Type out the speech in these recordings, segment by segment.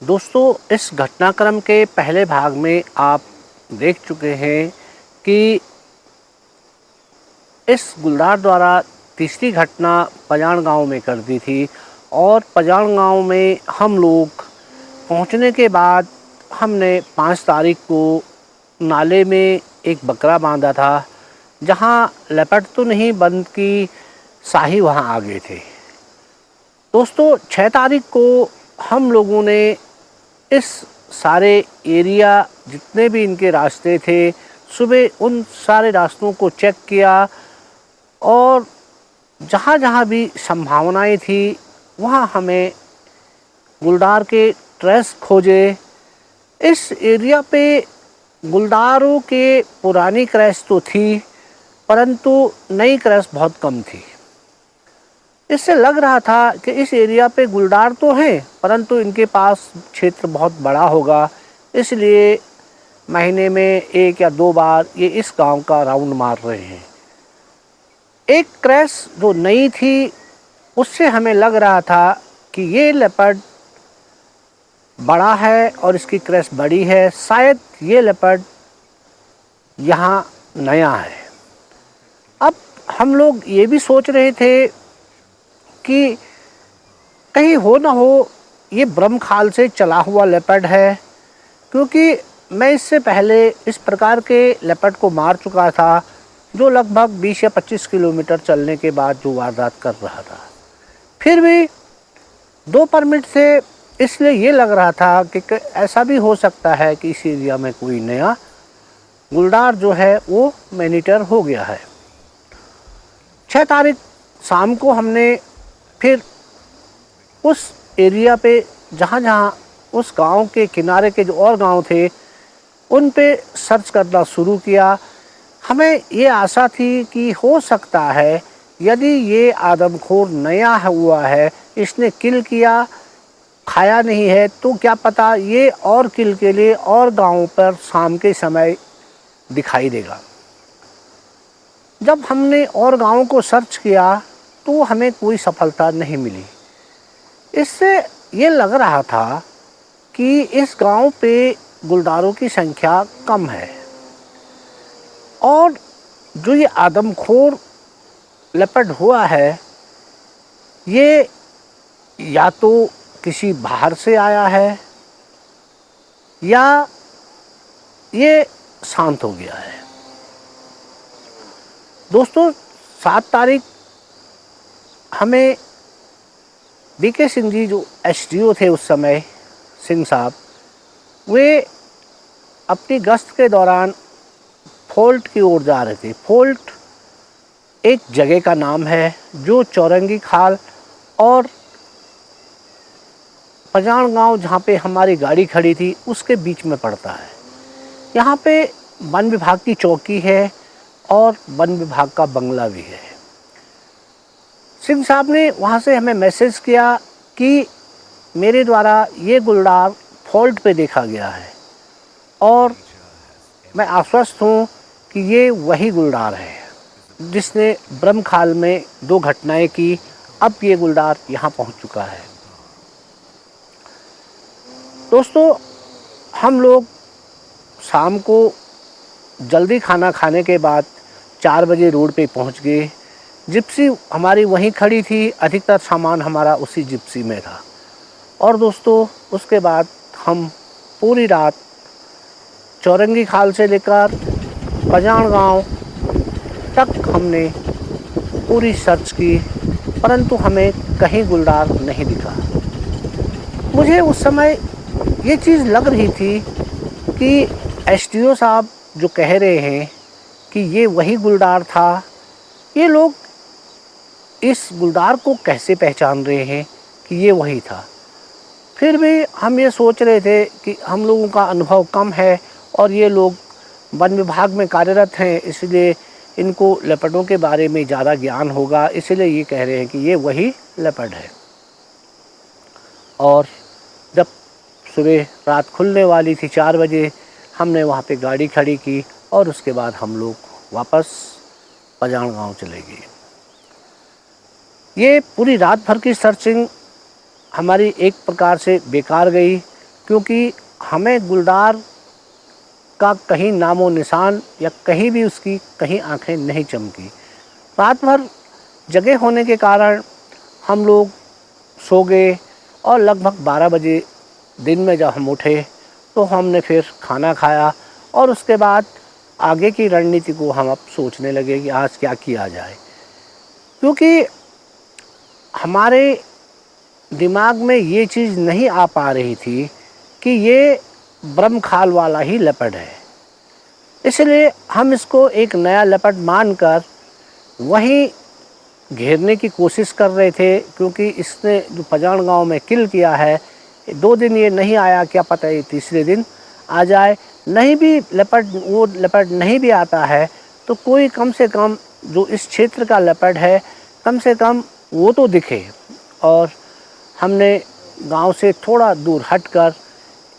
दोस्तों, इस घटनाक्रम के पहले भाग में आप देख चुके हैं कि इस गुलदार द्वारा तीसरी घटना पजाण गांव में कर दी थी और पजाण गांव में हम लोग पहुंचने के बाद हमने 5 तारीख को नाले में एक बकरा बांधा था, जहां लेपर्ड तो नहीं बंद की शाही वहां आ गए थे। दोस्तों, 6 तारीख को हम लोगों ने इस सारे एरिया जितने भी इनके रास्ते थे, सुबह उन सारे रास्तों को चेक किया और जहाँ जहाँ भी संभावनाएं थी वहाँ हमें गुलदार के ट्रेस खोजे। इस एरिया पे गुलदारों के पुरानी क्रैश तो थी, परंतु नई क्रैश बहुत कम थी। इससे लग रहा था कि इस एरिया पे गुलदार तो हैं, परंतु इनके पास क्षेत्र बहुत बड़ा होगा, इसलिए महीने में 1 या 2 बार ये इस गांव का राउंड मार रहे हैं। एक क्रैश जो नई थी, उससे हमें लग रहा था कि ये लेपर्ड बड़ा है और इसकी क्रैश बड़ी है, शायद ये लेपर्ड यहाँ नया है। अब हम लोग ये भी सोच रहे थे कि कहीं हो ना हो ये ब्रह्मखाल से चला हुआ लेपर्ड है, क्योंकि मैं इससे पहले इस प्रकार के लेपर्ड को मार चुका था जो लगभग 20 या 25 किलोमीटर चलने के बाद जो वारदात कर रहा था। फिर भी 2 परमिट से इसलिए ये लग रहा था कि ऐसा भी हो सकता है कि इस एरिया में कोई नया गुलदार जो है वो मैनीटर हो गया है। 6 तारीख शाम को हमने फिर उस एरिया पे जहाँ जहाँ उस गांव के किनारे के जो और गांव थे उन पे सर्च करना शुरू किया। हमें ये आशा थी कि हो सकता है यदि ये आदमखोर नया हुआ है, इसने किल किया, खाया नहीं है, तो क्या पता ये और किल के लिए और गांवों पर शाम के समय दिखाई देगा। जब हमने और गांवों को सर्च किया तो हमें कोई सफलता नहीं मिली। इससे ये लग रहा था कि इस गांव पे गुलदारों की संख्या कम है और जो ये आदमखोर लेपर्ड हुआ है ये या तो किसी बाहर से आया है या ये शांत हो गया है। दोस्तों, 7 तारीख हमें बीके सिंह जी जो एसडीओ थे उस समय, सिंह साहब, वे अपनी गश्त के दौरान फोल्ट की ओर जा रहे थे। फोल्ट एक जगह का नाम है जो चौरंगी खाल और पजाण गांव जहाँ पे हमारी गाड़ी खड़ी थी उसके बीच में पड़ता है। यहाँ पे वन विभाग की चौकी है और वन विभाग का बंगला भी है। सिंह साहब ने वहाँ से हमें मैसेज किया कि मेरे द्वारा ये गुलदार फॉल्ट पे देखा गया है और मैं आश्वस्त हूँ कि ये वही गुलदार है जिसने ब्रह्मखाल में 2 घटनाएं की। अब ये गुलदार यहाँ पहुँच चुका है। दोस्तों, हम लोग शाम को जल्दी खाना खाने के बाद 4 बजे रोड पे पहुँच गए। जिप्सी हमारी वहीं खड़ी थी, अधिकतर सामान हमारा उसी जिप्सी में था। और दोस्तों, उसके बाद हम पूरी रात चौरंगी खाल से लेकर पजाण गांव तक हमने पूरी सर्च की, परंतु हमें कहीं गुलदार नहीं दिखा। मुझे उस समय ये चीज़ लग रही थी कि एसडीओ साहब जो कह रहे हैं कि ये वही गुलदार था, ये लोग इस गुलदार को कैसे पहचान रहे हैं कि ये वही था। फिर भी हम ये सोच रहे थे कि हम लोगों का अनुभव कम है और ये लोग वन विभाग में कार्यरत हैं, इसलिए इनको लेपर्डों के बारे में ज़्यादा ज्ञान होगा, इसलिए ये कह रहे हैं कि ये वही लेपर्ड है। और जब सुबह रात खुलने वाली थी 4 बजे, हमने वहाँ पे गाड़ी खड़ी की और उसके बाद हम लोग वापस पजाण गांव चले गए। ये पूरी रात भर की सर्चिंग हमारी एक प्रकार से बेकार गई, क्योंकि हमें गुलदार का कहीं नामो निशान या कहीं भी उसकी कहीं आंखें नहीं चमकी। रात भर जगे होने के कारण हम लोग सो गए और लगभग 12 बजे दिन में जब हम उठे तो हमने फिर खाना खाया और उसके बाद आगे की रणनीति को हम अब सोचने लगे कि आज क्या किया जाए, क्योंकि हमारे दिमाग में ये चीज़ नहीं आ पा रही थी कि ये ब्रह्मखाल वाला ही लेपर्ड है। इसलिए हम इसको एक नया लेपर्ड मानकर वहीं घेरने की कोशिश कर रहे थे, क्योंकि इसने जो पजान गांव में किल किया है 2 दिन ये नहीं आया, क्या पता ये तीसरे दिन आ जाए। नहीं भी वो लेपर्ड नहीं भी आता है तो कोई कम से कम जो इस क्षेत्र का लेपर्ड है कम से कम वो तो दिखे। और हमने गांव से थोड़ा दूर हटकर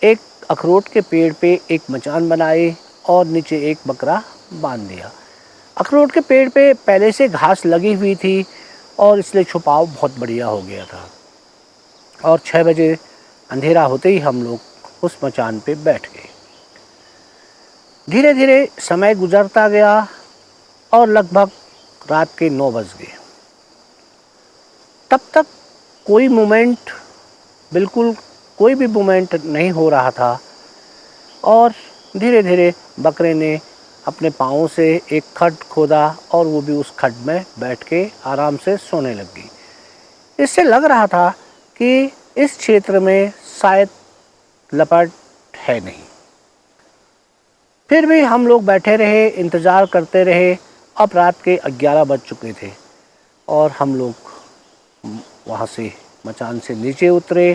एक अखरोट के पेड़ पे एक मचान बनाई और नीचे एक बकरा बांध दिया। अखरोट के पेड़ पे पहले से घास लगी हुई थी और इसलिए छुपाव बहुत बढ़िया हो गया था। और 6 बजे अंधेरा होते ही हम लोग उस मचान पे बैठ गए। धीरे धीरे समय गुजरता गया और लगभग रात के 9 बज गए। तब तक कोई मूवमेंट, बिल्कुल कोई भी मूवमेंट नहीं हो रहा था और धीरे धीरे बकरे ने अपने पाँवों से एक खड्ड खोदा और वो भी उस खड्ड में बैठ के आराम से सोने लग गई। इससे लग रहा था कि इस क्षेत्र में शायद लेपर्ड है नहीं। फिर भी हम लोग बैठे रहे, इंतज़ार करते रहे। अब रात के 11 बज चुके थे और हम लोग वहाँ से मचान से नीचे उतरे।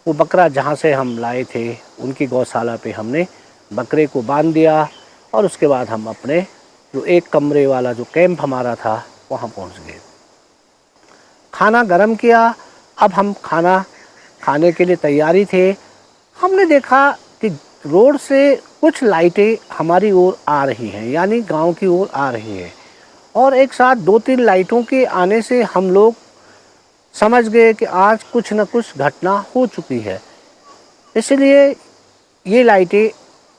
वो बकरा जहाँ से हम लाए थे उनकी गौशाला पे हमने बकरे को बांध दिया और उसके बाद हम अपने जो एक कमरे वाला जो कैंप हमारा था वहाँ पहुँच गए। खाना गरम किया। अब हम खाना खाने के लिए तैयारी थे। हमने देखा कि रोड से कुछ लाइटें हमारी ओर आ रही हैं, यानी गांव की ओर आ रही है, और एक साथ 2-3 लाइटों के आने से हम लोग समझ गए कि आज कुछ न कुछ घटना हो चुकी है। इसलिए ये लाइटें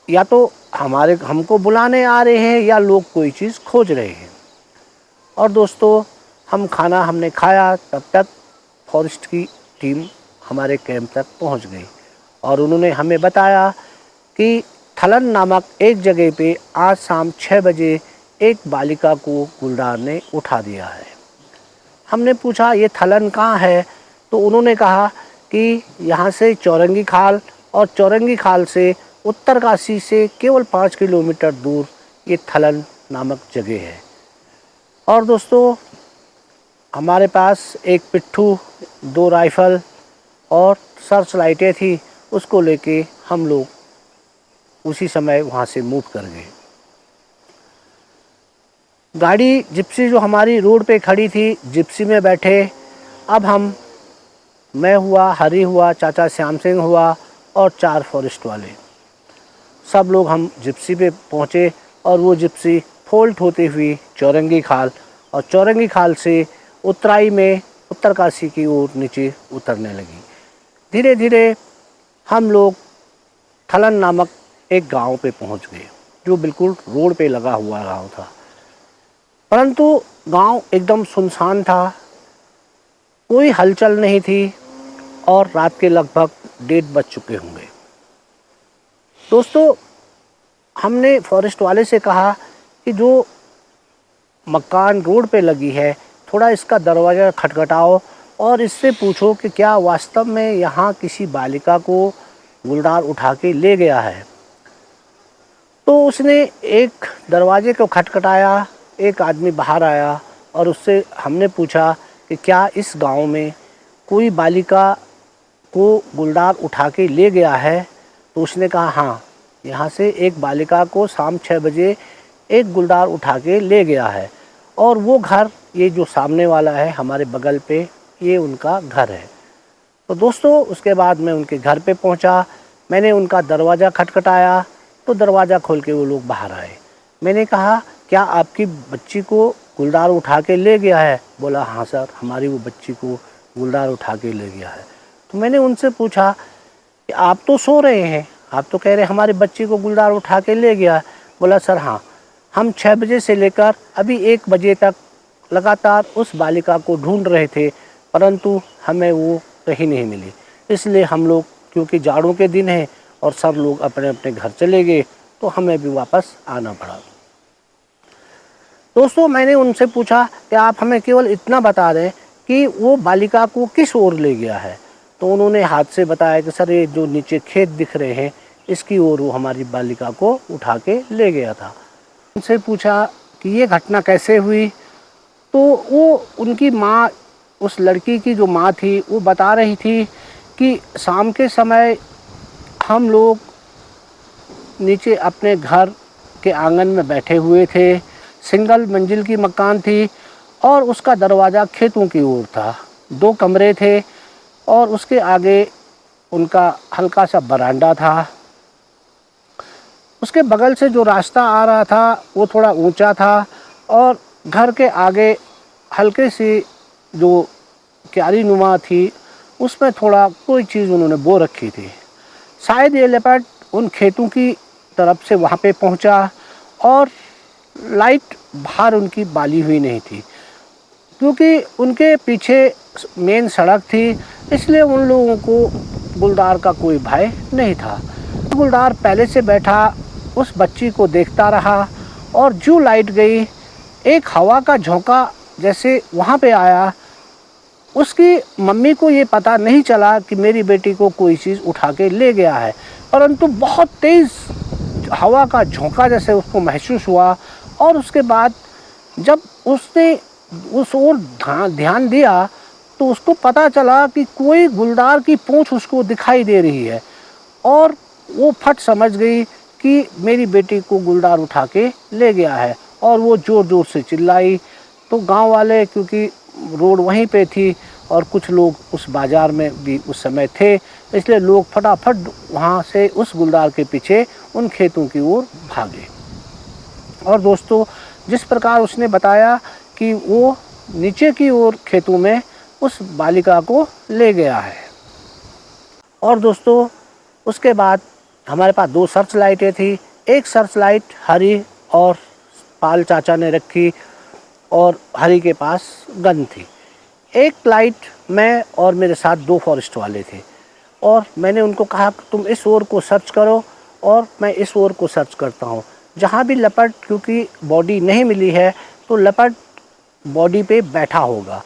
या तो हमको बुलाने आ रहे हैं या लोग कोई चीज़ खोज रहे हैं। और दोस्तों, हमने खाया, तब तक फॉरेस्ट की टीम हमारे कैंप तक पहुंच गई और उन्होंने हमें बताया कि थलन नामक एक जगह पे आज शाम 6 बजे एक बालिका को गुलदार ने उठा दिया है। हमने पूछा ये थलन कहाँ है, तो उन्होंने कहा कि यहाँ से चौरंगी खाल और चौरंगी खाल से उत्तरकाशी से केवल 5 किलोमीटर दूर ये थलन नामक जगह है। और दोस्तों, हमारे पास एक पिट्ठू, 2 राइफ़ल और सर्च लाइटें थी। उसको लेके हम लोग उसी समय वहाँ से मूव कर गए। गाड़ी जिप्सी जो हमारी रोड पे खड़ी थी, जिप्सी में बैठे। अब मैं हुआ, हरी हुआ, चाचा श्याम सिंह हुआ और 4 फॉरेस्ट वाले, सब लोग हम जिप्सी पे पहुँचे और वो जिप्सी फोल्ट होती हुई चौरंगी खाल और चौरंगी खाल से उतराई में उत्तरकाशी की ओर नीचे उतरने लगी। धीरे धीरे हम लोग थलन नामक एक गांव पे पहुंच गए जो बिल्कुल रोड पे लगा हुआ गांव था, परंतु गांव एकदम सुनसान था, कोई हलचल नहीं थी और रात के लगभग 1:30 बज चुके होंगे। दोस्तों, हमने फॉरेस्ट वाले से कहा कि जो मकान रोड पे लगी है, थोड़ा इसका दरवाज़ा खटखटाओ और इससे पूछो कि क्या वास्तव में यहाँ किसी बालिका को गुलदार उठा के ले गया है। तो उसने एक दरवाजे को खटखटाया, एक आदमी बाहर आया और उससे हमने पूछा कि क्या इस गांव में कोई बालिका को गुलदार उठा के ले गया है। तो उसने कहा हाँ, यहाँ से एक बालिका को शाम 6 बजे एक गुलदार उठा के ले गया है और वो घर ये जो सामने वाला है हमारे बगल पे, ये उनका घर है। तो दोस्तों, उसके बाद मैं उनके घर पे पहुंचा। मैंने उनका दरवाज़ा खटखटाया तो दरवाज़ा खोल के वो लोग बाहर आए। मैंने कहा क्या आपकी बच्ची को गुलदार उठा के ले गया है। बोला हाँ सर, हमारी वो बच्ची को गुलदार उठा के ले गया है। तो मैंने उनसे पूछा कि आप तो सो रहे हैं, आप तो कह रहे हमारे बच्ची को गुलदार उठा के ले गया। बोला सर हाँ, हम 6 बजे से लेकर अभी 1 बजे तक लगातार उस बालिका को ढूंढ रहे थे, परंतु हमें वो कहीं नहीं मिली। इसलिए हम लोग, क्योंकि जाड़ों के दिन हैं और सब लोग अपने अपने घर चले गए, तो हमें भी वापस आना पड़ा। दोस्तों, मैंने उनसे पूछा कि आप हमें केवल इतना बता दें कि वो बालिका को किस ओर ले गया है। तो उन्होंने हाथ से बताया कि सर ये जो नीचे खेत दिख रहे हैं, इसकी ओर वो हमारी बालिका को उठा के ले गया था। उनसे पूछा कि ये घटना कैसे हुई, तो वो उनकी माँ, उस लड़की की जो माँ थी, वो बता रही थी कि शाम के समय हम लोग नीचे अपने घर के आंगन में बैठे हुए थे। सिंगल मंजिल की मकान थी और उसका दरवाज़ा खेतों की ओर था। 2 कमरे थे और उसके आगे उनका हल्का सा बरामदा था। उसके बगल से जो रास्ता आ रहा था वो थोड़ा ऊंचा था और घर के आगे हल्के सी जो क्यारी नुमा थी, उसमें थोड़ा कोई चीज़ उन्होंने बो रखी थी। शायद ये लेपर्ड उन खेतों की तरफ से वहाँ पे पहुँचा और लाइट बाहर उनकी बाली हुई नहीं थी, क्योंकि उनके पीछे मेन सड़क थी, इसलिए उन लोगों को गुलदार का कोई भय नहीं था। गुलदार पहले से बैठा उस बच्ची को देखता रहा और जो लाइट गई, एक हवा का झोंका जैसे वहाँ पे आया। उसकी मम्मी को ये पता नहीं चला कि मेरी बेटी को कोई चीज़ उठा के ले गया है, परंतु बहुत तेज़ हवा का झोंका जैसे उसको महसूस हुआ। और उसके बाद जब उसने उस ओर ध्यान दिया तो उसको पता चला कि कोई गुलदार की पूँछ उसको दिखाई दे रही है और वो फट समझ गई कि मेरी बेटी को गुलदार उठा के ले गया है। और वो ज़ोर ज़ोर से चिल्लाई। तो गांव वाले, क्योंकि रोड वहीं पे थी और कुछ लोग उस बाज़ार में भी उस समय थे, इसलिए लोग फटाफट वहाँ से उस गुलदार के पीछे उन खेतों की ओर भागे। और दोस्तों, जिस प्रकार उसने बताया कि वो नीचे की ओर खेतों में उस बालिका को ले गया है। और दोस्तों, उसके बाद हमारे पास 2 सर्च लाइटें थी। एक सर्च लाइट हरी और पाल चाचा ने रखी और हरी के पास गन थी। एक लाइट मैं और मेरे साथ 2 फॉरेस्ट वाले थे और मैंने उनको कहा कि तुम इस ओर को सर्च करो और मैं इस ओर को सर्च करता हूँ। जहाँ भी लेपर्ड, क्योंकि बॉडी नहीं मिली है, तो लेपर्ड बॉडी पे बैठा होगा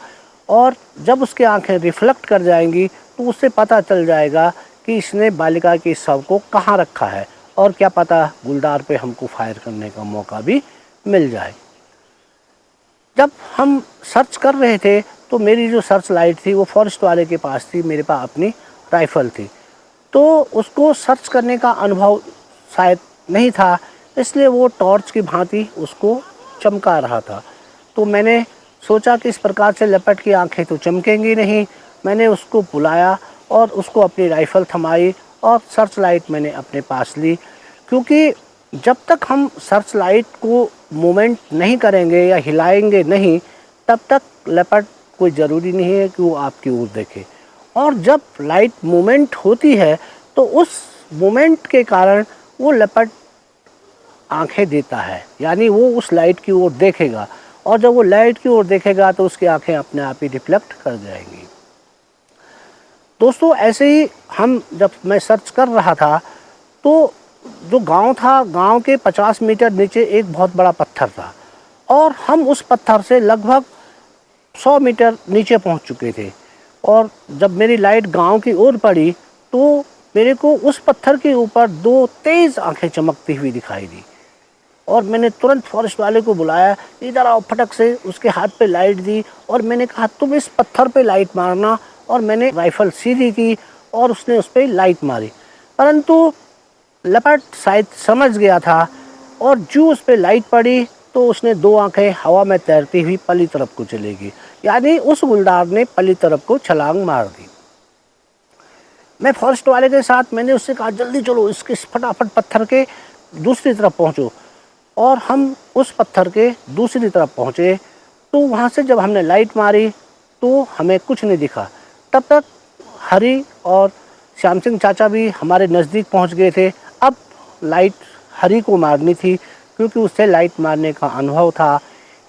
और जब उसकी आंखें रिफ्लेक्ट कर जाएंगी तो उससे पता चल जाएगा कि इसने बालिका के शव को कहाँ रखा है, और क्या पता गुलदार पे हमको फायर करने का मौका भी मिल जाए। जब हम सर्च कर रहे थे तो मेरी जो सर्च लाइट थी वो फॉरेस्ट वाले के पास थी, मेरे पास अपनी राइफ़ल थी, तो उसको सर्च करने का अनुभव शायद नहीं था, इसलिए वो टॉर्च की भांति उसको चमका रहा था। तो मैंने सोचा कि इस प्रकार से लेपर्ड की आंखें तो चमकेंगी नहीं। मैंने उसको बुलाया और उसको अपनी राइफ़ल थमाई और सर्च लाइट मैंने अपने पास ली, क्योंकि जब तक हम सर्च लाइट को मूवमेंट नहीं करेंगे या हिलाएंगे नहीं, तब तक लेपर्ड कोई ज़रूरी नहीं है कि वो आपकी ओर देखे। और जब लाइट मूवमेंट होती है तो उस मूवमेंट के कारण वो लेपर्ड आंखें देता है, यानी वो उस लाइट की ओर देखेगा, और जब वो लाइट की ओर देखेगा तो उसकी आंखें अपने आप ही रिफ्लेक्ट कर जाएंगी। दोस्तों, ऐसे ही जब मैं सर्च कर रहा था तो जो गांव था, गांव के 50 मीटर नीचे एक बहुत बड़ा पत्थर था और हम उस पत्थर से लगभग 100 मीटर नीचे पहुंच चुके थे। और जब मेरी लाइट गांव की ओर पड़ी तो मेरे को उस पत्थर के ऊपर 2 तेज़ आंखें चमकती हुई दिखाई दी और मैंने तुरंत फॉरेस्ट वाले को बुलाया, इधर आओ। फटक से उसके हाथ पे लाइट दी और मैंने कहा तुम इस पत्थर पे लाइट मारना, और मैंने राइफ़ल सीधी की और उसने उस पर लाइट मारी, परंतु लेपर्ड शायद समझ गया था और जो उस पर लाइट पड़ी तो उसने 2 आंखें हवा में तैरती हुई पली तरफ को चली गई, यानी उस गुलदार ने पली तरफ को छलांग मार दी। मैं फॉरेस्ट वाले के साथ, मैंने उससे कहा जल्दी चलो, इसके फटाफट पत्थर के दूसरी तरफ पहुंचो, और हम उस पत्थर के दूसरी तरफ पहुंचे। तो वहाँ से जब हमने लाइट मारी तो हमें कुछ नहीं दिखा। तब तक हरी और श्याम सिंह चाचा भी हमारे नज़दीक पहुंच गए थे। अब लाइट हरी को मारनी थी, क्योंकि उससे लाइट मारने का अनुभव था।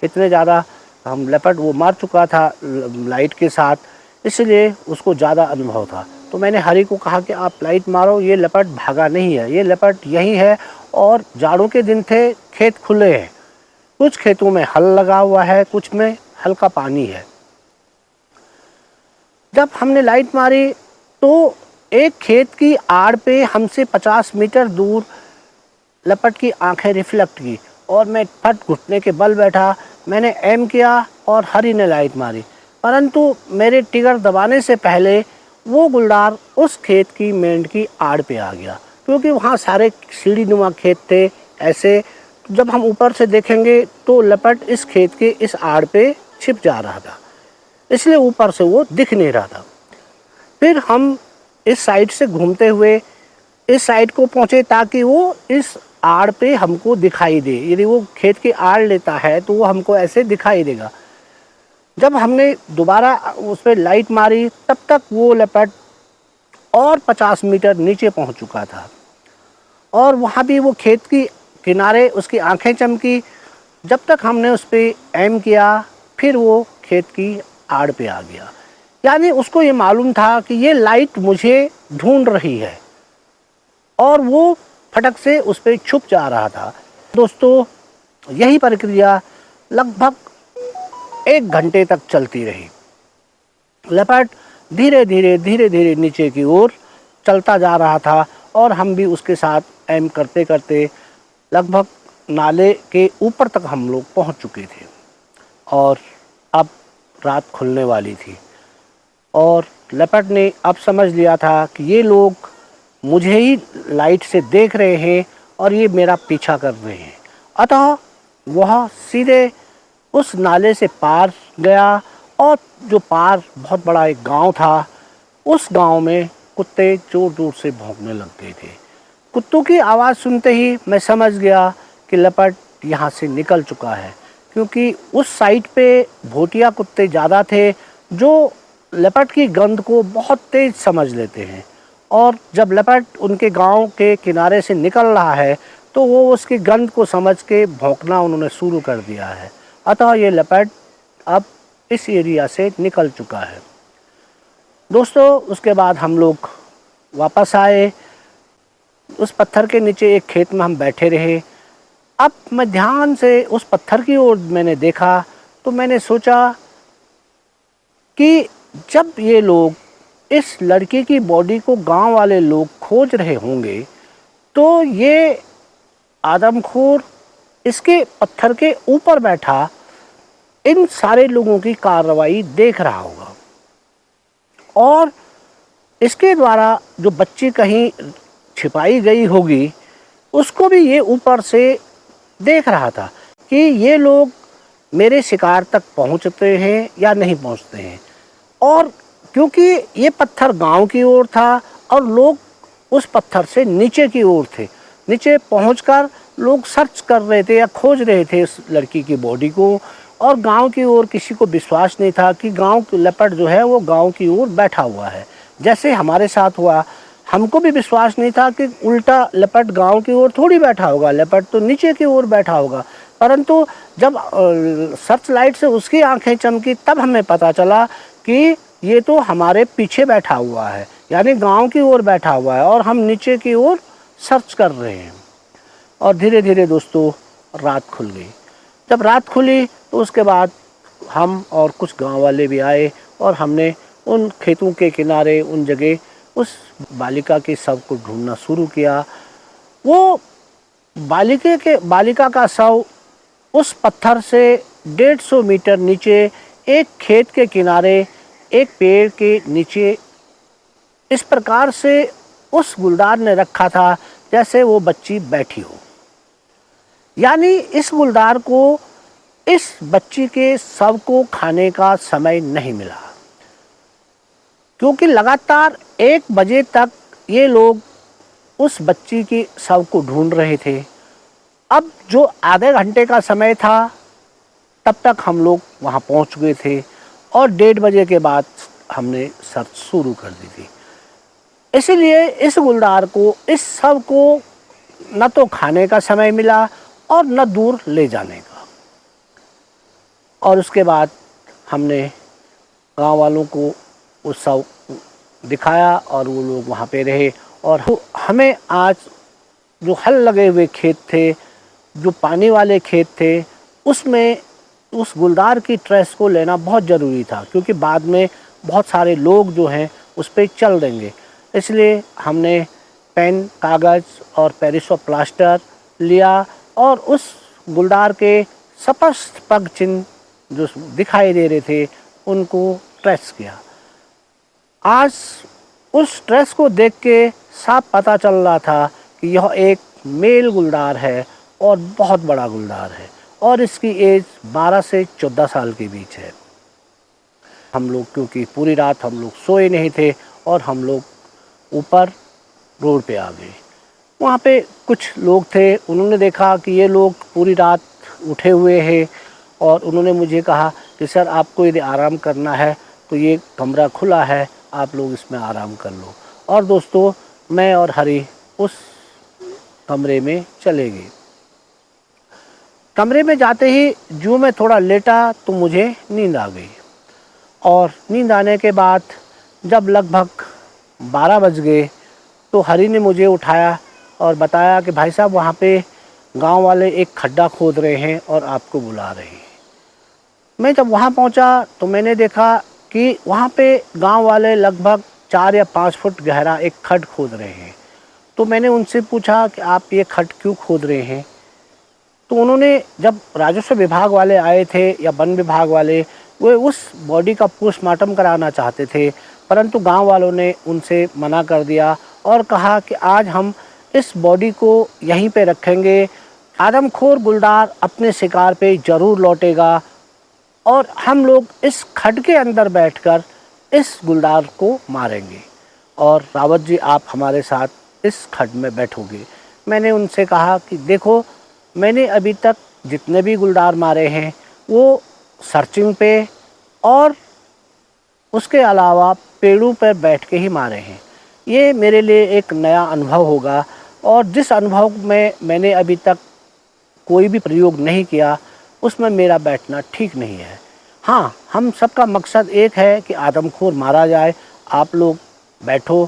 इतने ज़्यादा हम लेपर्ड वो मार चुका था लाइट के साथ, इसलिए उसको ज़्यादा अनुभव था। तो मैंने हरी को कहा कि आप लाइट मारो, ये लेपर्ड भागा नहीं है, ये लेपर्ड यही है। और जाड़ों के दिन थे, खेत खुले हैं, कुछ खेतों में हल लगा हुआ है, कुछ में हल्का पानी है। जब हमने लाइट मारी तो एक खेत की आड़ पे हमसे 50 मीटर दूर लेपर्ड की आंखें रिफ्लेक्ट की, और मैं फट घुटने के बल बैठा। मैंने एम किया और हरी ने लाइट मारी, परंतु मेरे टिगर दबाने से पहले वो गुलदार उस खेत की मेंढ की आड़ पे आ गया, क्योंकि वहाँ सारे सीढ़ी नुमा खेत थे। ऐसे जब हम ऊपर से देखेंगे तो लेपर्ड इस खेत के इस आड़ पे छिप जा रहा था, इसलिए ऊपर से वो दिख नहीं रहा था। फिर हम इस साइड से घूमते हुए इस साइड को पहुँचे, ताकि वो इस आड़ पे हमको दिखाई दे। यदि वो खेत की आड़ लेता है तो वो हमको ऐसे दिखाई देगा। जब हमने दोबारा उस पर लाइट मारी, तब तक वो लेपर्ड और 50 मीटर नीचे पहुंच चुका था, और वहाँ भी वो खेत की किनारे उसकी आंखें चमकी। जब तक हमने उस पर एम किया, फिर वो खेत की आड़ पे आ गया। यानी उसको ये मालूम था कि ये लाइट मुझे ढूंढ रही है, और वो फटक से उस पर छुप जा रहा था। दोस्तों, यही प्रक्रिया लगभग 1 घंटे तक चलती रही। लेपर्ड धीरे धीरे नीचे की ओर चलता जा रहा था, और हम भी उसके साथ एम करते करते लगभग नाले के ऊपर तक हम लोग पहुंच चुके थे। और अब रात खुलने वाली थी, और लेपर्ड ने अब समझ लिया था कि ये लोग मुझे ही लाइट से देख रहे हैं और ये मेरा पीछा कर रहे हैं। अतः वह सीधे उस नाले से पार गया, और जो पार बहुत बड़ा एक गांव था, उस गांव में कुत्ते जोर जोर से भौंकने लग गए थे। कुत्तों की आवाज़ सुनते ही मैं समझ गया कि लेपर्ड यहाँ से निकल चुका है, क्योंकि उस साइड पे भोटिया कुत्ते ज़्यादा थे, जो लेपर्ड की गंध को बहुत तेज़ समझ लेते हैं। और जब लेपर्ड उनके गांव के किनारे से निकल रहा है, तो वो उसकी गंध को समझ के भौंकना उन्होंने शुरू कर दिया है। अतः ये लेपर्ड अब इस एरिया से निकल चुका है। दोस्तों, उसके बाद हम लोग वापस आए। उस पत्थर के नीचे एक खेत में हम बैठे रहे। अब मैं ध्यान से उस पत्थर की ओर मैंने देखा, तो मैंने सोचा कि जब ये लोग इस लड़के की बॉडी को गांव वाले लोग खोज रहे होंगे, तो ये आदमखोर इसके पत्थर के ऊपर बैठा इन सारे लोगों की कार्रवाई देख रहा होगा, और इसके द्वारा जो बच्ची कहीं छिपाई गई होगी, उसको भी ये ऊपर से देख रहा था कि ये लोग मेरे शिकार तक पहुंचते हैं या नहीं पहुंचते हैं। और क्योंकि ये पत्थर गांव की ओर था, और लोग उस पत्थर से नीचे की ओर थे, नीचे पहुंचकर लोग सर्च कर रहे थे या खोज रहे थे इस लड़की की बॉडी को। और गांव की ओर किसी को विश्वास नहीं था कि गांव लेपर्ड जो है वो गांव की ओर बैठा हुआ है, जैसे हमारे साथ हुआ। हमको भी विश्वास नहीं था कि उल्टा लेपर्ड गांव की ओर थोड़ी बैठा होगा, लेपर्ड तो नीचे की ओर बैठा होगा। परंतु जब सर्च लाइट से उसकी आंखें चमकी, तब हमें पता चला कि ये तो हमारे पीछे बैठा हुआ है, यानी गांव की ओर बैठा हुआ है, और हम नीचे की ओर सर्च कर रहे हैं। और धीरे धीरे दोस्तों रात खुल गई। जब रात खुली तो उसके बाद हम और कुछ गांव वाले भी आए, और हमने उन खेतों के किनारे उन जगह उस बालिका के शव को ढूंढना शुरू किया। वो बालिका का शव उस पत्थर से 150 मीटर नीचे एक खेत के किनारे एक पेड़ के नीचे इस प्रकार से उस गुलदार ने रखा था जैसे वो बच्ची बैठी हो। यानी इस गुलदार को इस बच्ची के शव को खाने का समय नहीं मिला, क्योंकि लगातार 1 बजे तक ये लोग उस बच्ची की शव को ढूंढ रहे थे। अब जो आधे घंटे का समय था, तब तक हम लोग वहाँ पहुँच गए थे, और 1:30 बजे के बाद हमने सर्च शुरू कर दी थी। इसीलिए इस गुलदार को, इस सब को न तो खाने का समय मिला और न दूर ले जाने का। और उसके बाद हमने गांव वालों को उत्सव दिखाया और वो लोग वहाँ पे रहे। और हमें आज जो हल लगे हुए खेत थे, जो पानी वाले खेत थे, उसमें उस गुलदार की ट्रेस को लेना बहुत ज़रूरी था, क्योंकि बाद में बहुत सारे लोग जो हैं उस पर चल देंगे। इसलिए हमने पेन, कागज़ और पेरिस और प्लास्टर लिया और उस गुलदार के स्पष्ट पग चिन्ह जो दिखाई दे रहे थे उनको ट्रेस किया। आज उस ट्रेस को देख के साफ पता चल रहा था कि यह एक मेल गुलदार है और बहुत बड़ा गुलदार है और इसकी एज 12 से 14 साल के बीच है। हम लोग, क्योंकि पूरी रात हम लोग सोए नहीं थे और हम लोग ऊपर रोड पे आ गए। वहाँ पे कुछ लोग थे, उन्होंने देखा कि ये लोग पूरी रात उठे हुए हैं और उन्होंने मुझे कहा कि सर, आपको यदि आराम करना है तो ये कमरा खुला है, आप लोग इसमें आराम कर लो। और दोस्तों, मैं और हरी उस कमरे में चले गए। कमरे में जाते ही जो मैं थोड़ा लेटा तो मुझे नींद आ गई। और नींद आने के बाद जब लगभग 12 बज गए तो हरी ने मुझे उठाया और बताया कि भाई साहब, वहाँ पे गांव वाले एक खड्डा खोद रहे हैं और आपको बुला रहे हैं। मैं जब वहाँ पहुँचा तो मैंने देखा कि वहाँ पे गांव वाले लगभग 4 या 5 फुट गहरा एक खड्ड खोद रहे हैं। तो मैंने उनसे पूछा कि आप ये खड्ड क्यों खोद रहे हैं? तो उन्होंने, जब राजस्व विभाग वाले आए थे या वन विभाग वाले, वो उस बॉडी का पोस्टमार्टम कराना चाहते थे, परंतु गांव वालों ने उनसे मना कर दिया और कहा कि आज हम इस बॉडी को यहीं पे रखेंगे, आदमखोर गुलदार अपने शिकार पे ज़रूर लौटेगा और हम लोग इस खड्ड के अंदर बैठकर इस गुलदार को मारेंगे और रावत जी, आप हमारे साथ इस खड्ड में बैठोगे। मैंने उनसे कहा कि देखो, मैंने अभी तक जितने भी गुलदार मारे हैं वो सर्चिंग पे और उसके अलावा पेड़ों पर बैठ के ही मारे हैं। ये मेरे लिए एक नया अनुभव होगा और जिस अनुभव में मैंने अभी तक कोई भी प्रयोग नहीं किया उसमें मेरा बैठना ठीक नहीं है। हाँ, हम सबका मकसद एक है कि आदमखोर मारा जाए। आप लोग बैठो,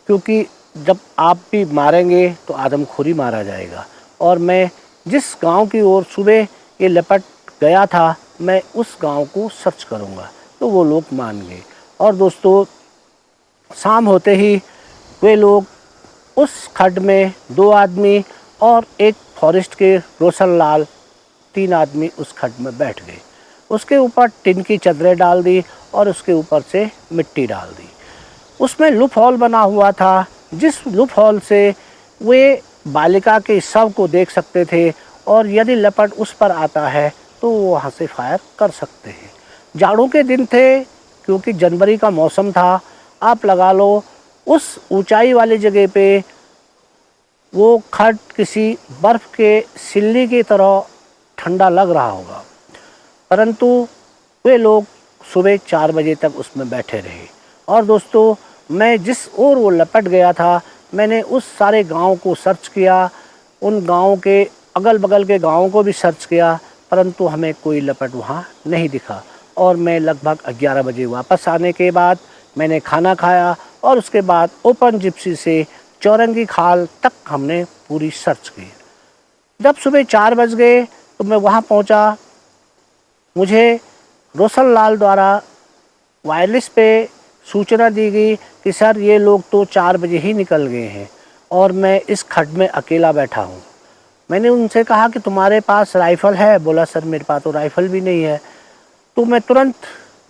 क्योंकि जब आप भी मारेंगे तो आदमखोरी मारा जाएगा। और मैं जिस गांव की ओर सुबह ये लपट गया था, मैं उस गांव को सर्च करूंगा, तो वो लोग मान गए। और दोस्तों, शाम होते ही वे लोग उस खड्ड में 2 आदमी और एक फॉरेस्ट के रोशन लाल, 3 आदमी उस खड्ड में बैठ गए। उसके ऊपर टिन की चादरें डाल दी और उसके ऊपर से मिट्टी डाल दी। उसमें लूप हॉल बना हुआ था, जिस लूप हॉल से वे बालिका के शव को देख सकते थे और यदि लपट उस पर आता है तो वो वहाँ से फायर कर सकते हैं। जाड़ों के दिन थे, क्योंकि जनवरी का मौसम था। आप लगा लो, उस ऊंचाई वाली जगह पे वो खड्ड किसी बर्फ़ के सिल्ली की तरह ठंडा लग रहा होगा, परंतु वे लोग सुबह 4 बजे तक उसमें बैठे रहे। और दोस्तों, मैं जिस ओर वो लपट गया था, मैंने उस सारे गांव को सर्च किया, उन गांव के अगल बगल के गांवों को भी सर्च किया, परंतु हमें कोई लपट वहाँ नहीं दिखा। और मैं लगभग 11 बजे वापस आने के बाद मैंने खाना खाया और उसके बाद ओपन जिप्सी से चौरंगी खाल तक हमने पूरी सर्च की। जब सुबह 4 बज गए तो मैं वहाँ पहुँचा। मुझे रोशन लाल द्वारा वायरलेस पे सूचना दी गई कि सर, ये लोग तो 4 बजे ही निकल गए हैं और मैं इस खड्ड में अकेला बैठा हूँ। मैंने उनसे कहा कि तुम्हारे पास राइफ़ल है? बोला, सर मेरे पास तो राइफ़ल भी नहीं है। तो मैं तुरंत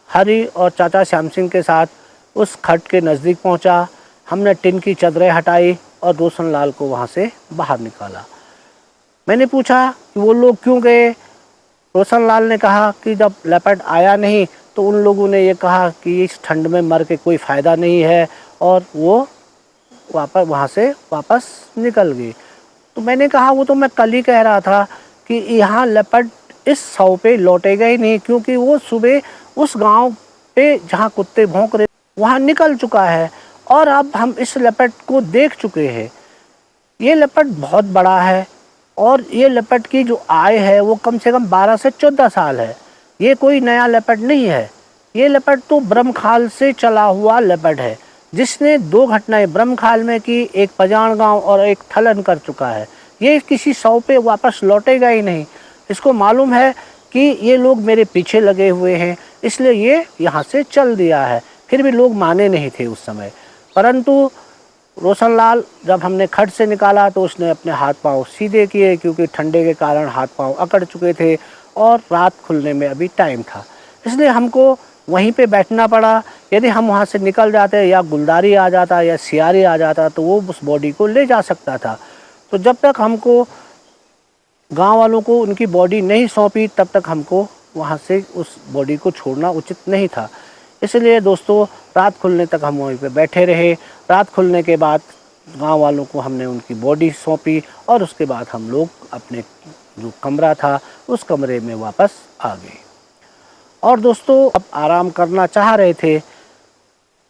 हरी और चाचा श्याम सिंह के साथ उस खड्ड के नज़दीक पहुँचा। हमने टिन की चादरें हटाई और रोशन लाल को वहाँ से बाहर निकाला। मैंने पूछा कि वो लोग क्यों गए? रोशन लाल ने कहा कि जब लेपर्ड आया नहीं तो उन लोगों ने ये कहा कि इस ठंड में मर के कोई फ़ायदा नहीं है और वो वहाँ से वापस निकल गए। तो मैंने कहा, वो तो मैं कल ही कह रहा था कि यहाँ लेपर्ड इस शव पे लौटेगा ही नहीं, क्योंकि वो सुबह उस गांव पे जहाँ कुत्ते भौंक रहे वहाँ निकल चुका है और अब हम इस लेपर्ड को देख चुके हैं। ये लेपर्ड बहुत बड़ा है और ये लेपर्ड की जो आयु है वो कम से कम 12 से 14 साल है। ये कोई नया लेपर्ड नहीं है। ये लेपर्ड तो ब्रह्मखाल से चला हुआ लेपर्ड है, जिसने 2 घटनाएं ब्रह्मखाल में की, एक पजाण गांव और एक थलन कर चुका है। ये किसी 100 पे वापस लौटेगा ही नहीं। इसको मालूम है कि ये लोग मेरे पीछे लगे हुए हैं, इसलिए ये यहाँ से चल दिया है। फिर भी लोग माने नहीं थे उस समय। परंतु रोशनलाल जब हमने खड्ड से निकाला तो उसने अपने हाथ पांव सीधे किए, क्योंकि ठंडे के कारण हाथ पांव अकड़ चुके थे और रात खुलने में अभी टाइम था, इसलिए हमको वहीं पे बैठना पड़ा। यदि हम वहाँ से निकल जाते या गुलदारी आ जाता या सियारी आ जाता तो वो उस बॉडी को ले जा सकता था। तो जब तक हमको गांव वालों को उनकी बॉडी नहीं सौंपी तब तक हमको वहाँ से उस बॉडी को छोड़ना उचित नहीं था। इसलिए दोस्तों रात खुलने तक हम वहीं पे बैठे रहे। रात खुलने के बाद गांव वालों को हमने उनकी बॉडी सौंपी और उसके बाद हम लोग अपने जो कमरा था उस कमरे में वापस आ गए। और दोस्तों अब आराम करना चाह रहे थे,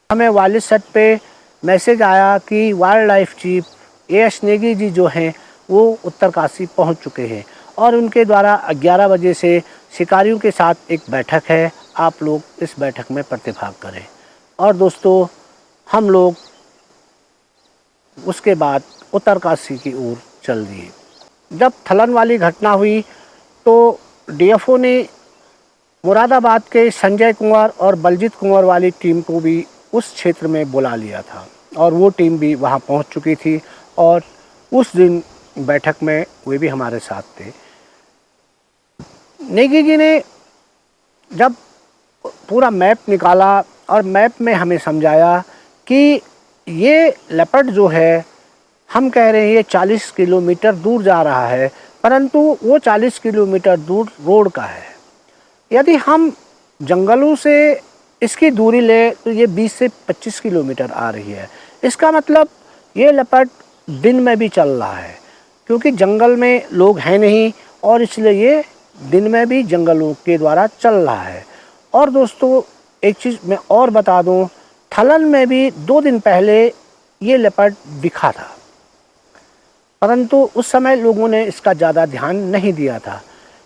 हमें वालिद सेट पे मैसेज आया कि wildlife chief A.S. Negi ji जो हैं वो उत्तरकाशी पहुंच चुके हैं और उनके द्वारा 11 बजे से शिकारियों के साथ एक बैठक है, आप लोग इस बैठक में प्रतिभाग करें। और दोस्तों हम लोग उसके बाद उत्तरकाशी की ओर चल दिए। जब थलन वाली घटना हुई तो DFO ने मुरादाबाद के संजय कुंवर और बलजीत कुंवर वाली टीम को भी उस क्षेत्र में बुला लिया था और वो टीम भी वहाँ पहुँच चुकी थी और उस दिन बैठक में वे भी हमारे साथ थे। नेगी जी ने जब पूरा मैप निकाला और मैप में हमें समझाया कि ये लेपर्ड जो है, हम कह रहे हैं ये 40 किलोमीटर दूर जा रहा है, परंतु वो 40 किलोमीटर दूर रोड का है। यदि हम जंगलों से इसकी दूरी ले तो ये 20 से 25 किलोमीटर आ रही है। इसका मतलब ये लेपर्ड दिन में भी चल रहा है, क्योंकि जंगल में लोग हैं नहीं और इसलिए ये दिन में भी जंगलों के द्वारा चल रहा है। और दोस्तों एक चीज़ मैं और बता दूं, थलन में भी 2 दिन पहले ये लेपर्ड दिखा था, परंतु उस समय लोगों ने इसका ज़्यादा ध्यान नहीं दिया था।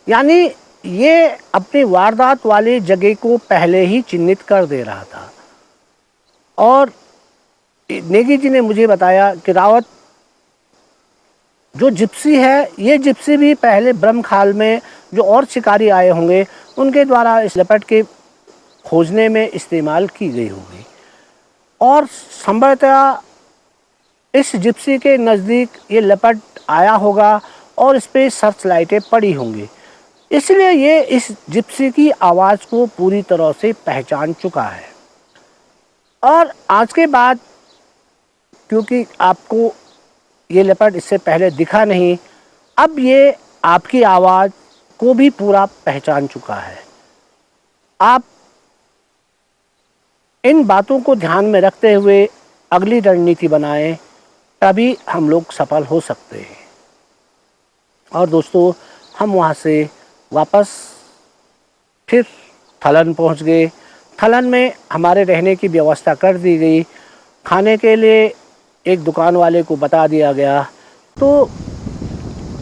यानी ये अपनी वारदात वाली जगह को पहले ही चिन्हित कर दे रहा था। और नेगी जी ने मुझे बताया कि रावत जो जिप्सी है, ये जिप्सी भी पहले ब्रह्मखाल में जो और शिकारी आए होंगे उनके द्वारा इस लेपर्ड के खोजने में इस्तेमाल की गई होगी और संभवतः इस जिप्सी के नज़दीक ये लेपर्ड आया होगा और इस पर सर्च लाइटें पड़ी होंगी, इसलिए ये इस जिप्सी की आवाज़ को पूरी तरह से पहचान चुका है। और आज के बाद क्योंकि आपको ये लेपर्ड इससे पहले दिखा नहीं, अब ये आपकी आवाज़ को भी पूरा पहचान चुका है। आप इन बातों को ध्यान में रखते हुए अगली रणनीति बनाएं, तभी हम लोग सफल हो सकते हैं। और दोस्तों हम वहाँ से वापस फिर थलन पहुँच गए। थलन में हमारे रहने की व्यवस्था कर दी गई। खाने के लिए एक दुकान वाले को बता दिया गया। तो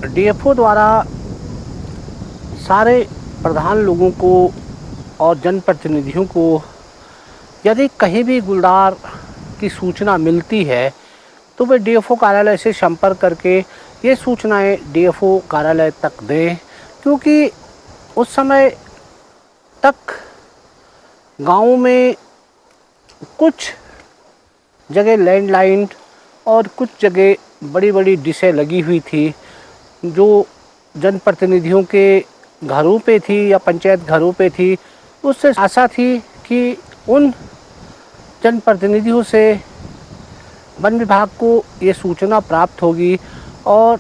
DFO द्वारा सारे प्रधान लोगों को और जनप्रतिनिधियों को यदि कहीं भी गुलदार की सूचना मिलती है तो वे DFO कार्यालय से संपर्क करके ये सूचनाएं DFO कार्यालय तक दें, क्योंकि उस समय तक गाँव में कुछ जगह लैंडलाइन और कुछ जगह बड़ी बड़ी डिशें लगी हुई थी जो जनप्रतिनिधियों के घरों पे थी या पंचायत घरों पे थी। उससे आशा थी कि उन जनप्रतिनिधियों से वन विभाग को ये सूचना प्राप्त होगी और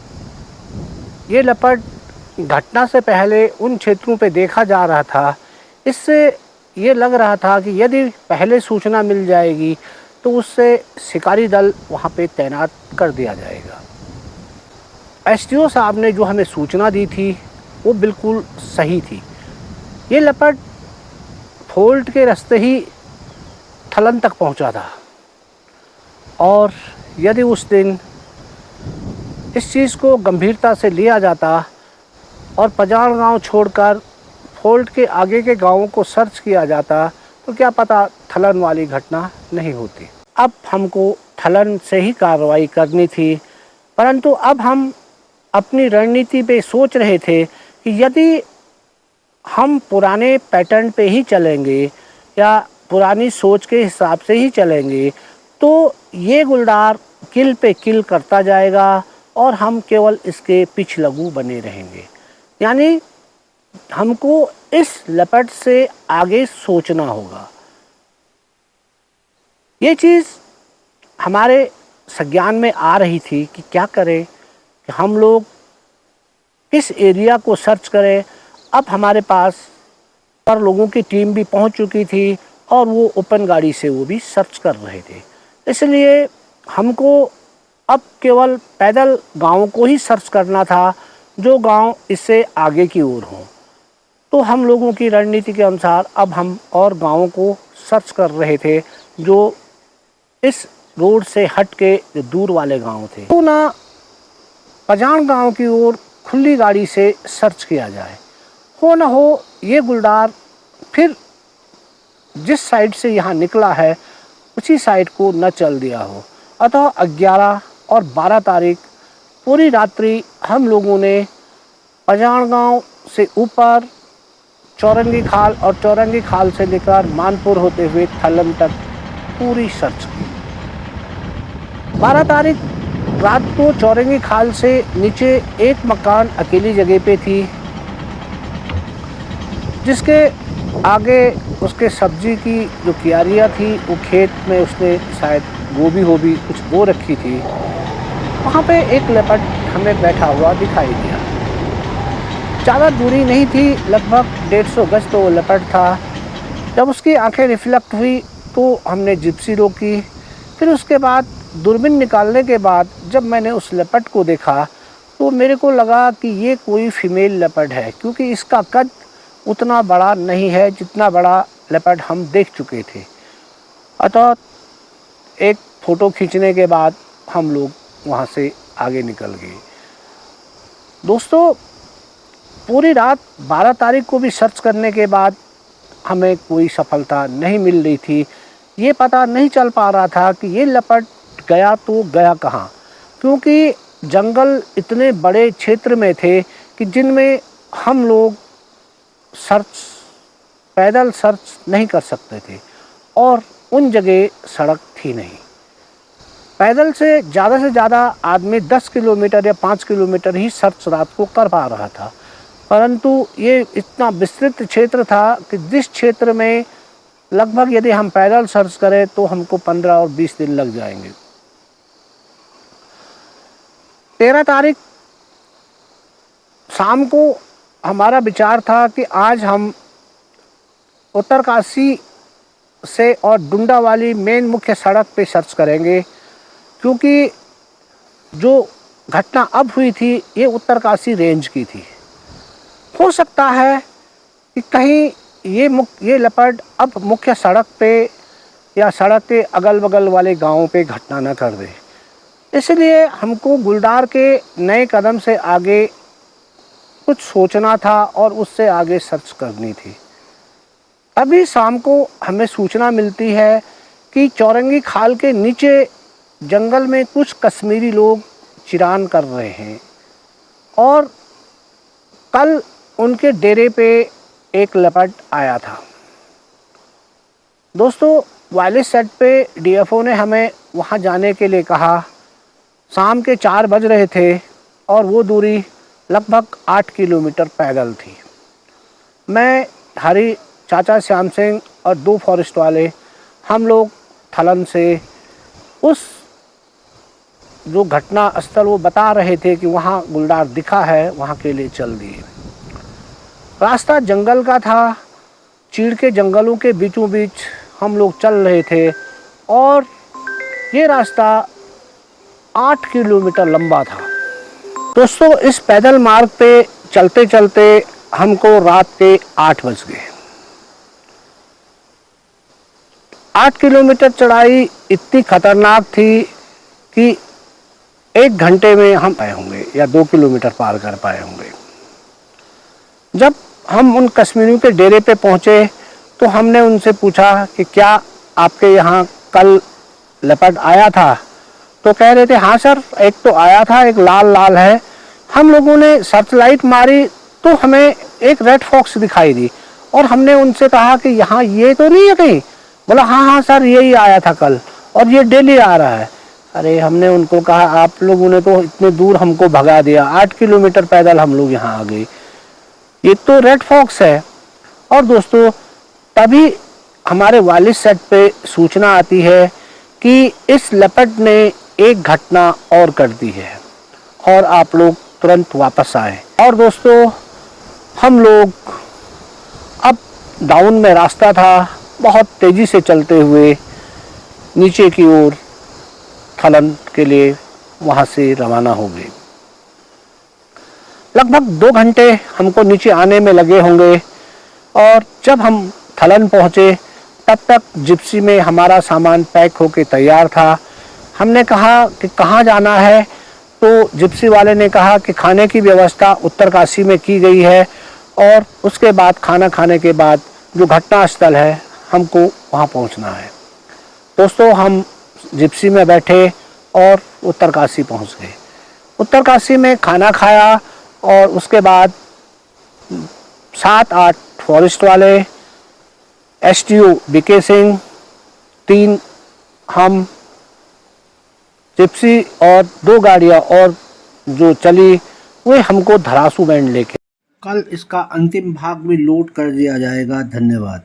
ये लेपर्ड घटना से पहले उन क्षेत्रों पे देखा जा रहा था। इससे ये लग रहा था कि यदि पहले सूचना मिल जाएगी तो उससे शिकारी दल वहाँ पे तैनात कर दिया जाएगा। SDO साहब ने जो हमें सूचना दी थी वो बिल्कुल सही थी। ये लेपर्ड फोल्ट के रास्ते ही थलन तक पहुँचा था और यदि उस दिन इस चीज़ को गंभीरता से लिया जाता और पजाण गांव छोड़कर फोल्ड के आगे के गांवों को सर्च किया जाता तो क्या पता थलन वाली घटना नहीं होती। अब हमको थलन से ही कार्रवाई करनी थी, परंतु अब हम अपनी रणनीति पे सोच रहे थे कि यदि हम पुराने पैटर्न पे ही चलेंगे या पुरानी सोच के हिसाब से ही चलेंगे तो ये गुलदार किल पे किल करता जाएगा और हम केवल इसके पिछलगू बने रहेंगे। यानी हमको इस लपट से आगे सोचना होगा। ये चीज़ हमारे संज्ञान में आ रही थी कि क्या करें, कि हम लोग किस एरिया को सर्च करें। अब हमारे पास पर लोगों की टीम भी पहुंच चुकी थी और वो ओपन गाड़ी से वो भी सर्च कर रहे थे। इसलिए हमको अब केवल पैदल गांवों को ही सर्च करना था जो गांव इससे आगे की ओर हों। तो हम लोगों की रणनीति के अनुसार अब हम और गांवों को सर्च कर रहे थे जो इस रोड से हट के जो दूर वाले गांव थे। तो ना पजाण गांव की ओर खुली गाड़ी से सर्च किया जाए, हो न हो ये गुलदार फिर जिस साइड से यहाँ निकला है उसी साइड को न चल दिया हो। अतः 11 और 12 तारीख पूरी रात्रि हम लोगों ने पजाण गांव से ऊपर चौरंगी खाल और चौरंगी खाल से लेकर मानपुर होते हुए थलन तक पूरी सर्च की। 12 तारीख रात को चौरंगी खाल से नीचे एक मकान अकेली जगह पे थी, जिसके आगे उसके सब्जी की जो क्यारियाँ थी वो खेत में उसने शायद गोभी होभी कुछ बो रखी थी। वहाँ पे एक लेपर्ड हमें बैठा हुआ दिखाई दिया। ज़्यादा दूरी नहीं थी, लगभग 150 गज तो वो लेपर्ड था। जब उसकी आंखें रिफ्लेक्ट हुई तो हमने जिप्सी रोकी। फिर उसके बाद दूरबीन निकालने के बाद जब मैंने उस लेपर्ड को देखा तो मेरे को लगा कि ये कोई फीमेल लेपर्ड है, क्योंकि इसका कद उतना बड़ा नहीं है जितना बड़ा लेपर्ड हम देख चुके थे। अतः एक फ़ोटो खींचने के बाद हम लोग वहाँ से आगे निकल गए। दोस्तों, पूरी रात 12 तारीख को भी सर्च करने के बाद हमें कोई सफलता नहीं मिल रही थी। ये पता नहीं चल पा रहा था कि ये लेपर्ड गया तो गया कहाँ, क्योंकि जंगल इतने बड़े क्षेत्र में थे कि जिनमें हम लोग पैदल सर्च नहीं कर सकते थे और उन जगह सड़क थी नहीं। पैदल से ज़्यादा आदमी 10 किलोमीटर या 5 किलोमीटर ही सर्च रात को कर पा रहा था, परंतु ये इतना विस्तृत क्षेत्र था कि जिस क्षेत्र में लगभग यदि हम पैदल सर्च करें तो हमको 15 और 20 दिन लग जाएंगे। 13 तारीख शाम को हमारा विचार था कि आज हम उत्तरकाशी से और डुंडा वाली मेन मुख्य सड़क पे सर्च करेंगे, क्योंकि जो घटना अब हुई थी ये उत्तरकाशी रेंज की थी। हो सकता है कि कहीं ये लेपर्ड अब मुख्य सड़क पे या सड़क के अगल बगल वाले गांवों पे घटना न कर दे। इसलिए हमको गुलदार के नए कदम से आगे कुछ सोचना था और उससे आगे सर्च करनी थी। अभी शाम को हमें सूचना मिलती है कि चौरंगी खाल के नीचे जंगल में कुछ कश्मीरी लोग चिरान कर रहे हैं और कल उनके डेरे पे एक लेपर्ड आया था। दोस्तों, वायरलेस सेट पे डीएफओ ने हमें वहाँ जाने के लिए कहा। शाम के 4 बज रहे थे और वो दूरी लगभग 8 किलोमीटर पैदल थी। मैं, हरी, चाचा श्याम सिंह और 2 फॉरेस्ट वाले हम लोग थलन से उस जो घटना स्थल वो बता रहे थे कि वहाँ गुलदार दिखा है वहाँ के लिए चल दिए। रास्ता जंगल का था, चीड़ के जंगलों के बीचों बीच हम लोग चल रहे थे और ये रास्ता 8 किलोमीटर लंबा था। दोस्तों, इस पैदल मार्ग पे चलते चलते हमको रात के 8 बज गए। 8 किलोमीटर चढ़ाई इतनी खतरनाक थी कि 1 घंटे में हम आए होंगे या 2 किलोमीटर पार कर पाए होंगे। जब हम उन कश्मीरियों के डेरे पे पहुँचे तो हमने उनसे पूछा कि क्या आपके यहाँ कल लेपर्ड आया था? तो कह रहे थे हाँ सर, एक तो आया था, एक लाल लाल है। हम लोगों ने सर्च लाइट मारी तो हमें एक रेड फॉक्स दिखाई दी और हमने उनसे कहा कि यहाँ ये तो नहीं है कहीं? बोला हाँ हाँ सर, यही आया था कल और ये डेली आ रहा है। अरे हमने उनको कहा आप लोगों ने तो इतने दूर हमको भगा दिया, 8 किलोमीटर पैदल हम लोग यहाँ आ गए, ये तो रेड फॉक्स है। और दोस्तों तभी हमारे वालिद सेट पे सूचना आती है कि इस लेपर्ड ने एक घटना और कर दी है और आप लोग तुरंत वापस आए। और दोस्तों हम लोग अब डाउन में रास्ता था, बहुत तेज़ी से चलते हुए नीचे की ओर थलन के लिए वहाँ से रवाना हो गए। लगभग 2 घंटे हमको नीचे आने में लगे होंगे और जब हम थलन पहुँचे तब तक जिप्सी में हमारा सामान पैक होके तैयार था। हमने कहा कि कहाँ जाना है, तो जिप्सी वाले ने कहा कि खाने की व्यवस्था उत्तरकाशी में की गई है और उसके बाद खाना खाने के बाद जो घटना स्थल है हमको वहाँ पहुँचना है। दोस्तों हम जिप्सी में बैठे और उत्तरकाशी पहुँच गए। उत्तरकाशी में खाना खाया और उसके बाद 7-8 फॉरेस्ट वाले, एसटीओ बीके सिंह, 3 हम, जिप्सी और 2 गाड़ियाँ और जो चली वे हमको धरासू बैंड लेके। कल इसका अंतिम भाग भी लोड कर दिया जाएगा। धन्यवाद।